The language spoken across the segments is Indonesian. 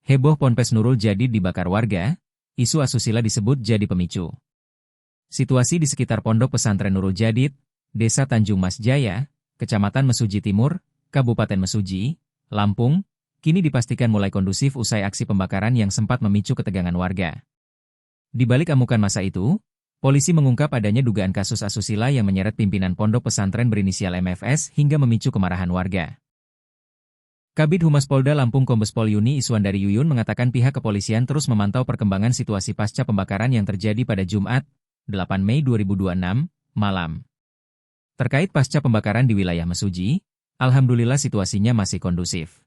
Heboh Ponpes Nurul Jadid dibakar warga, isu asusila disebut jadi pemicu. Situasi di sekitar Pondok Pesantren Nurul Jadid, Desa Tanjung Mas Jaya, Kecamatan Mesuji Timur, Kabupaten Mesuji, Lampung, kini dipastikan mulai kondusif usai aksi pembakaran yang sempat memicu ketegangan warga. Di balik amukan masa itu, polisi mengungkap adanya dugaan kasus asusila yang menyeret pimpinan pondok pesantren berinisial MFS hingga memicu kemarahan warga. Kabid Humas Polda Lampung Kombes Pol Yuni Iswandari Yuyun mengatakan pihak kepolisian terus memantau perkembangan situasi pasca pembakaran yang terjadi pada Jumat, 8 Mei 2026, malam. Terkait pasca pembakaran di wilayah Mesuji, alhamdulillah situasinya masih kondusif.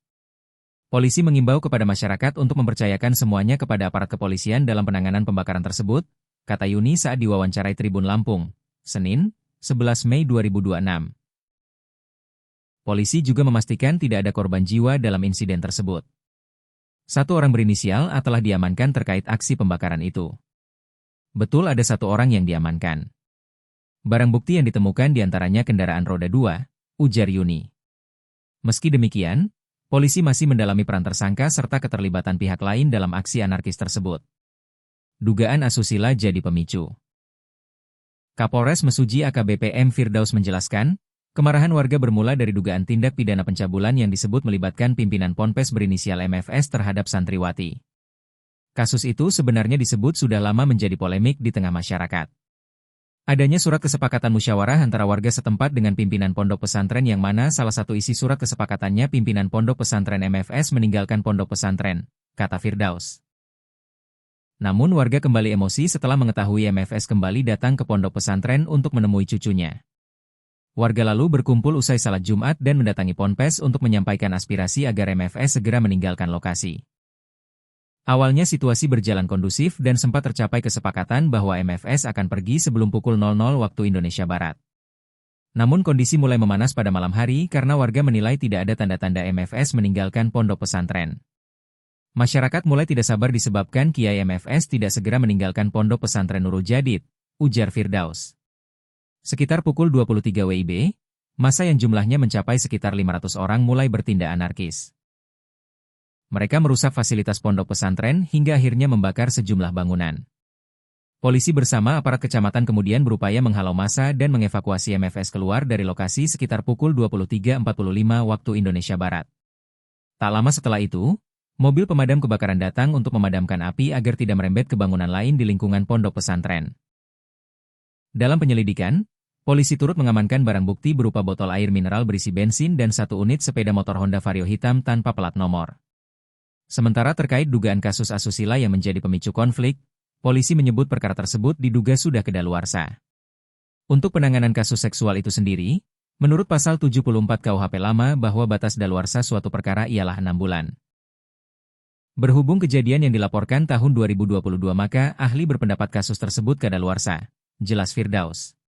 Polisi mengimbau kepada masyarakat untuk mempercayakan semuanya kepada aparat kepolisian dalam penanganan pembakaran tersebut, kata Yuni saat diwawancarai Tribun Lampung, Senin, 11 Mei 2026. Polisi juga memastikan tidak ada korban jiwa dalam insiden tersebut. Satu orang berinisial A telah diamankan terkait aksi pembakaran itu. Betul ada satu orang yang diamankan. Barang bukti yang ditemukan diantaranya kendaraan roda 2, ujar Yuni. Meski demikian, polisi masih mendalami peran tersangka serta keterlibatan pihak lain dalam aksi anarkis tersebut. Dugaan asusila jadi pemicu. Kapolres Mesuji AKBP M. Firdaus menjelaskan, kemarahan warga bermula dari dugaan tindak pidana pencabulan yang disebut melibatkan pimpinan Ponpes berinisial MFS terhadap santriwati. Kasus itu sebenarnya disebut sudah lama menjadi polemik di tengah masyarakat. Adanya surat kesepakatan musyawarah antara warga setempat dengan pimpinan pondok pesantren yang mana salah satu isi surat kesepakatannya pimpinan pondok pesantren MFS meninggalkan pondok pesantren, kata Firdaus. Namun warga kembali emosi setelah mengetahui MFS kembali datang ke pondok pesantren untuk menemui cucunya. Warga lalu berkumpul usai salat Jumat dan mendatangi Ponpes untuk menyampaikan aspirasi agar MFS segera meninggalkan lokasi. Awalnya situasi berjalan kondusif dan sempat tercapai kesepakatan bahwa MFS akan pergi sebelum pukul 00 waktu Indonesia Barat. Namun kondisi mulai memanas pada malam hari karena warga menilai tidak ada tanda-tanda MFS meninggalkan pondok pesantren. Masyarakat mulai tidak sabar disebabkan Kiai MFS tidak segera meninggalkan pondok pesantren Nurul Jadid, ujar Firdaus. Sekitar pukul 23 WIB, massa yang jumlahnya mencapai sekitar 500 orang mulai bertindak anarkis. Mereka merusak fasilitas pondok pesantren hingga akhirnya membakar sejumlah bangunan. Polisi bersama aparat kecamatan kemudian berupaya menghalau massa dan mengevakuasi MFS keluar dari lokasi sekitar pukul 23.45 waktu Indonesia Barat. Tak lama setelah itu, mobil pemadam kebakaran datang untuk memadamkan api agar tidak merembet ke bangunan lain di lingkungan pondok pesantren. Dalam penyelidikan, polisi turut mengamankan barang bukti berupa botol air mineral berisi bensin dan satu unit sepeda motor Honda Vario hitam tanpa plat nomor. Sementara terkait dugaan kasus asusila yang menjadi pemicu konflik, polisi menyebut perkara tersebut diduga sudah kedaluarsa. Untuk penanganan kasus seksual itu sendiri, menurut pasal 74 KUHP lama bahwa batas daluarsa suatu perkara ialah 6 bulan. Berhubung kejadian yang dilaporkan tahun 2022 maka ahli berpendapat kasus tersebut kedaluarsa, jelas Firdaus.